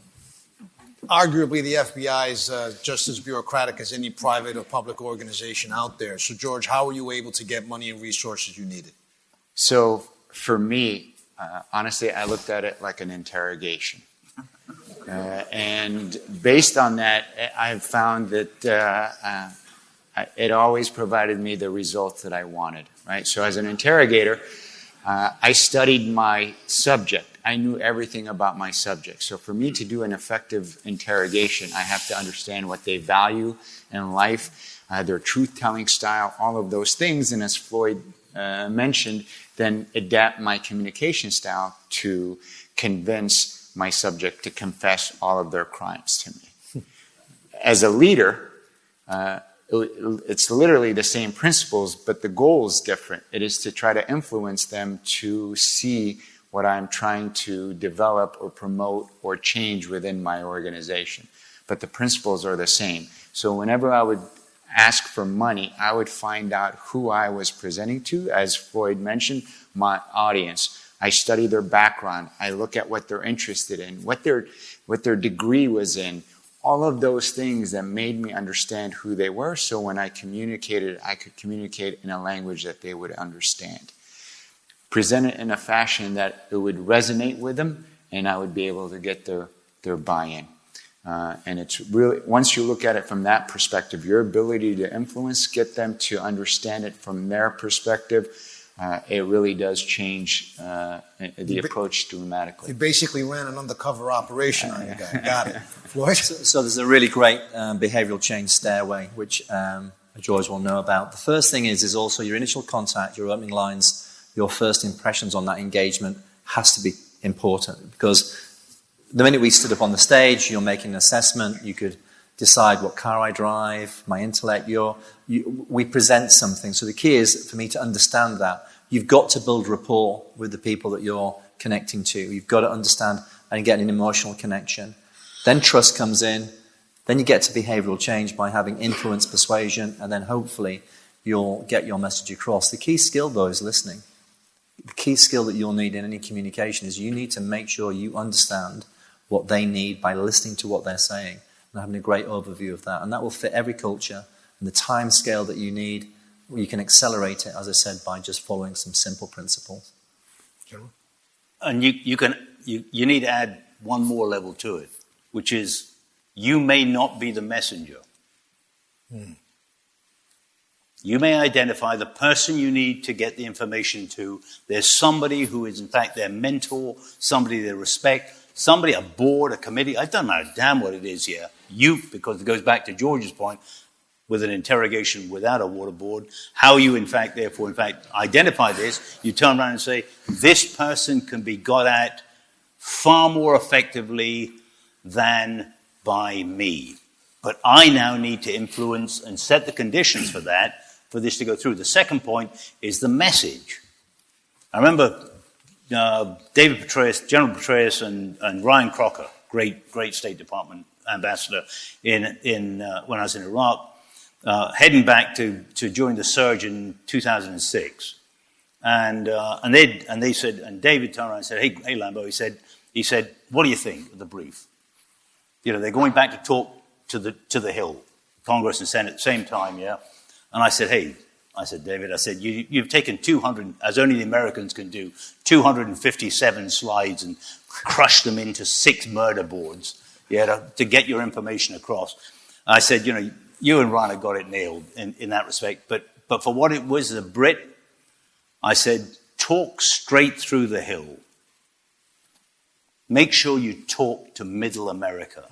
Arguably, the FBI is just as bureaucratic as any private or public organization out there. So, George, how were you able to get money and resources you needed? So for me, honestly, I looked at it like an interrogation. And based on that, I've found that it always provided me the results that I wanted, right? So as an interrogator, I studied my subject. I knew everything about my subject. So for me to do an effective interrogation, I have to understand what they value in life, their truth-telling style, all of those things. And as Floyd mentioned, then adapt my communication style to convince my subject to confess all of their crimes to me. As a leader, it's literally the same principles, but the goal is different. It is to try to influence them to see what I'm trying to develop or promote or change within my organization. But the principles are the same. So whenever I would ask for money, I would find out who I was presenting to. As Floyd mentioned, my audience. I study their background. I look at what they're interested in, what their degree was in, all of those things that made me understand who they were. So when I communicated, I could communicate in a language that they would understand. Present it in a fashion that it would resonate with them, and I would be able to get their buy-in. And it's really, once you look at it from that perspective, your ability to influence, get them to understand it from their perspective, it really does change the approach dramatically. You basically ran an undercover operation on you guys. Got it. Floyd? So there's a really great behavioral change stairway, which George will know about. The first thing is also your initial contact, your opening lines, your first impressions on that engagement has to be important, because the minute we stood up on the stage, you're making an assessment. You could decide what car I drive, my intellect. We present something. So the key is for me to understand that. You've got to build rapport with the people that you're connecting to. You've got to understand and get an emotional connection. Then trust comes in. Then you get to behavioral change by having influence, persuasion, and then hopefully you'll get your message across. The key skill, though, is listening. The key skill that you'll need in any communication is you need to make sure you understand what they need by listening to what they're saying and having a great overview of that. And that will fit every culture, and the time scale that you need, you can accelerate it, as I said, by just following some simple principles. And you need to add one more level to it, which is you may not be the messenger. You may identify the person you need to get the information to. There's somebody who is, in fact, their mentor, somebody they respect, somebody, a board, a committee. It doesn't matter damn what it is here. You, because it goes back to George's point, with an interrogation without a water board, how you, in fact, identify this, you turn around and say, this person can be got at far more effectively than by me. But I now need to influence and set the conditions for that, for this to go through. The second point is the message. I remember David Petraeus, General Petraeus, and Ryan Crocker, great State Department ambassador, in when I was in Iraq, heading back to join the surge in 2006, and they said, and David turned around and said, "Hey Lambo," he said, "What do you think of the brief? You know, they're going back to talk to the Hill, Congress and Senate at the same time, yeah." And I said, "Hey, I said, David, you've taken 200, as only the Americans can do, 257 slides and crushed them into 6 murder boards, to get your information across. I said, you and Ryan have got it nailed in that respect. But for what it was as a Brit, I said, talk straight through the hill. Make sure you talk to Middle America,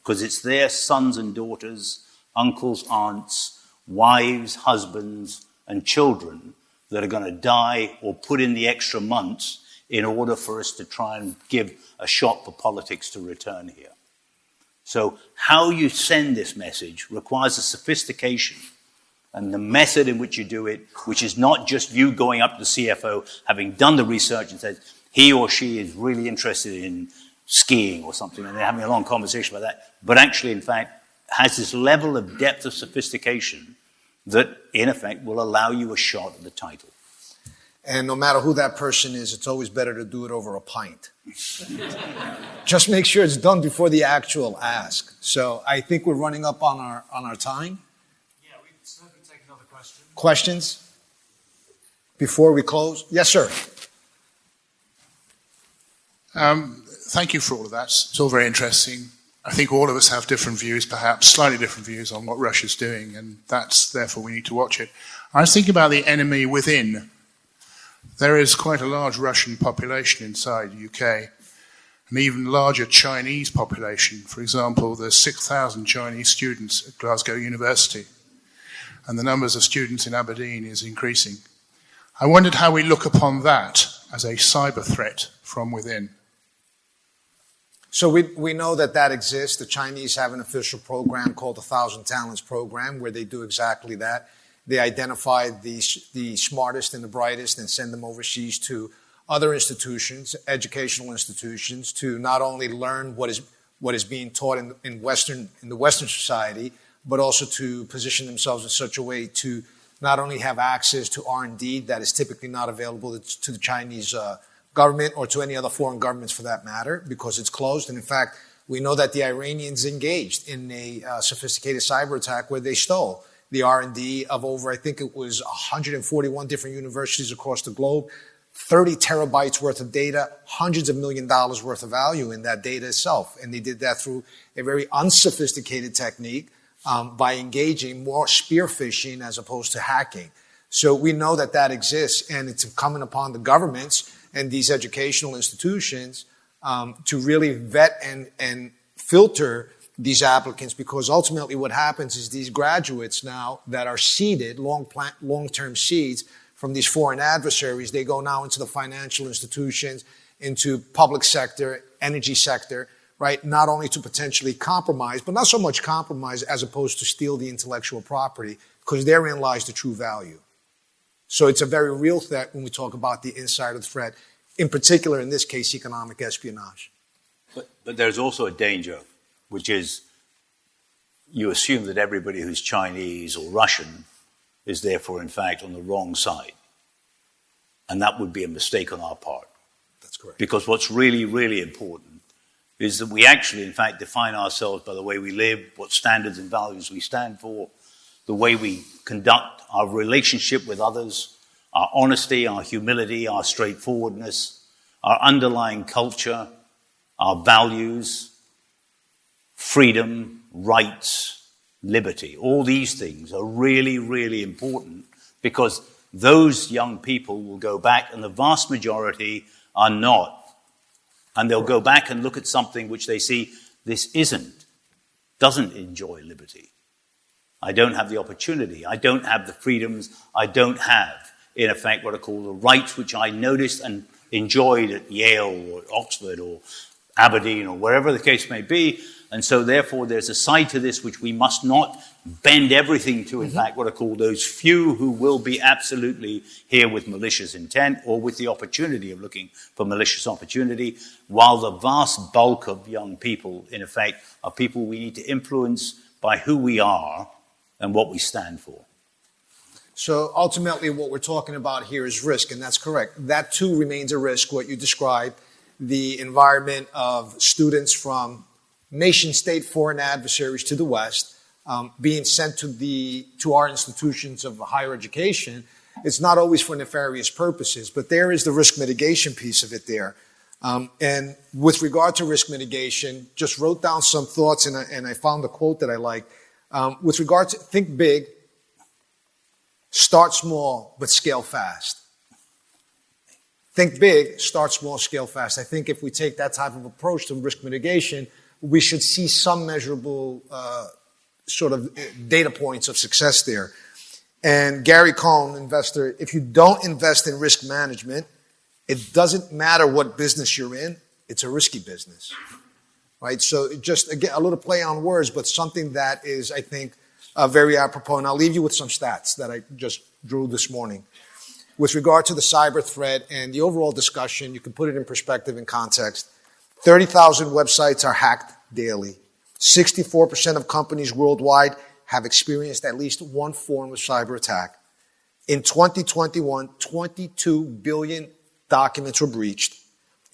because it's their sons and daughters, uncles, aunts, wives, husbands, and children that are going to die or put in the extra months in order for us to try and give a shot for politics to return here. So how you send this message requires a sophistication, and the method in which you do it, which is not just you going up to the CFO, having done the research and said he or she is really interested in skiing or something, and they're having a long conversation about that, but actually, in fact, has this level of depth of sophistication that, in effect, will allow you a shot at the title. And no matter who that person is, it's always better to do it over a pint. Just make sure it's done before the actual ask. So I think we're running up on our time. Yeah, we can certainly take another question. Questions before we close? Yes, sir. Thank you for all of that. It's all very interesting. I think all of us have different views, perhaps slightly different views on what Russia's doing, and therefore we need to watch it. I was thinking about the enemy within. There is quite a large Russian population inside the UK, an even larger Chinese population. For example, there's 6,000 Chinese students at Glasgow University, and the numbers of students in Aberdeen is increasing. I wondered how we look upon that as a cyber threat from within. So we know that exists. The Chinese have an official program called the 1,000 Talents Program, where they do exactly that. They identify the smartest and the brightest and send them overseas to other institutions, educational institutions, to not only learn what is being taught in the Western society, but also to position themselves in such a way to not only have access to R&D that is typically not available to the Chinese government or to any other foreign governments for that matter, because it's closed. And in fact, we know that the Iranians engaged in a sophisticated cyber attack where they stole the R&D of over, I think it was 141 different universities across the globe, 30 terabytes worth of data, hundreds of $1 million worth of value in that data itself. And they did that through a very unsophisticated technique by engaging more spear phishing as opposed to hacking. So we know that exists, and it's incumbent upon the governments and these educational institutions to really vet and filter these applicants, because ultimately what happens is these graduates now that are seeded, long-term seeds from these foreign adversaries, they go now into the financial institutions, into public sector, energy sector, right? Not only to potentially compromise, but not so much compromise as opposed to steal the intellectual property, because therein lies the true value. So it's a very real threat when we talk about the insider threat, in particular, in this case, economic espionage. But there's also a danger, which is you assume that everybody who's Chinese or Russian is therefore, in fact, on the wrong side. And that would be a mistake on our part. That's correct. Because what's really, really important is that we actually, in fact, define ourselves by the way we live, what standards and values we stand for, the way we conduct our relationship with others, our honesty, our humility, our straightforwardness, our underlying culture, our values, freedom, rights, liberty. All these things are really, really important, because those young people will go back, and the vast majority are not. And they'll go back and look at something which they see, this doesn't enjoy liberty. I don't have the opportunity. I don't have the freedoms. I don't have, in effect, what I call the rights which I noticed and enjoyed at Yale or Oxford or Aberdeen or wherever the case may be. And so, therefore, there's a side to this which we must not bend everything to, in fact, what I call those few who will be absolutely here with malicious intent or with the opportunity of looking for malicious opportunity, while the vast bulk of young people, in effect, are people we need to influence by who we are and what we stand for. So ultimately what we're talking about here is risk, and that's correct. That too remains a risk, what you described, the environment of students from nation-state foreign adversaries to the West, being sent to our institutions of higher education, it's not always for nefarious purposes, but there is the risk mitigation piece of it there. And with regard to risk mitigation, just wrote down some thoughts, and I found a quote that I liked. With regard to think big, start small, but scale fast. Think big, start small, scale fast. I think if we take that type of approach to risk mitigation, we should see some measurable sort of data points of success there. And Gary Cohn, investor, if you don't invest in risk management, it doesn't matter what business you're in, it's a risky business. Right? So just, again, a little play on words, but something that is, I think, very apropos. And I'll leave you with some stats that I just drew this morning. With regard to the cyber threat and the overall discussion, you can put it in perspective and context. 30,000 websites are hacked daily. 64% of companies worldwide have experienced at least one form of cyber attack. In 2021, 22 billion documents were breached.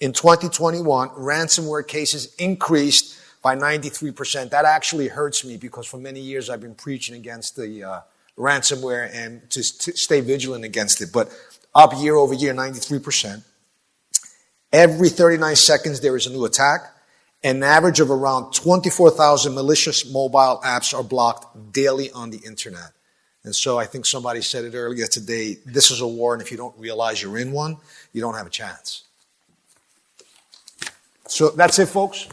In 2021, ransomware cases increased by 93%. That actually hurts me because for many years I've been preaching against the ransomware and to stay vigilant against it. But up year over year, 93%. Every 39 seconds there is a new attack. An average of around 24,000 malicious mobile apps are blocked daily on the internet. And so I think somebody said it earlier today, this is a war, and if you don't realize you're in one, you don't have a chance. So that's it, folks.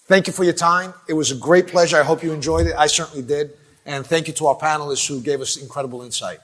Thank you for your time. It was a great pleasure. I hope you enjoyed it. I certainly did. And thank you to our panelists who gave us incredible insight.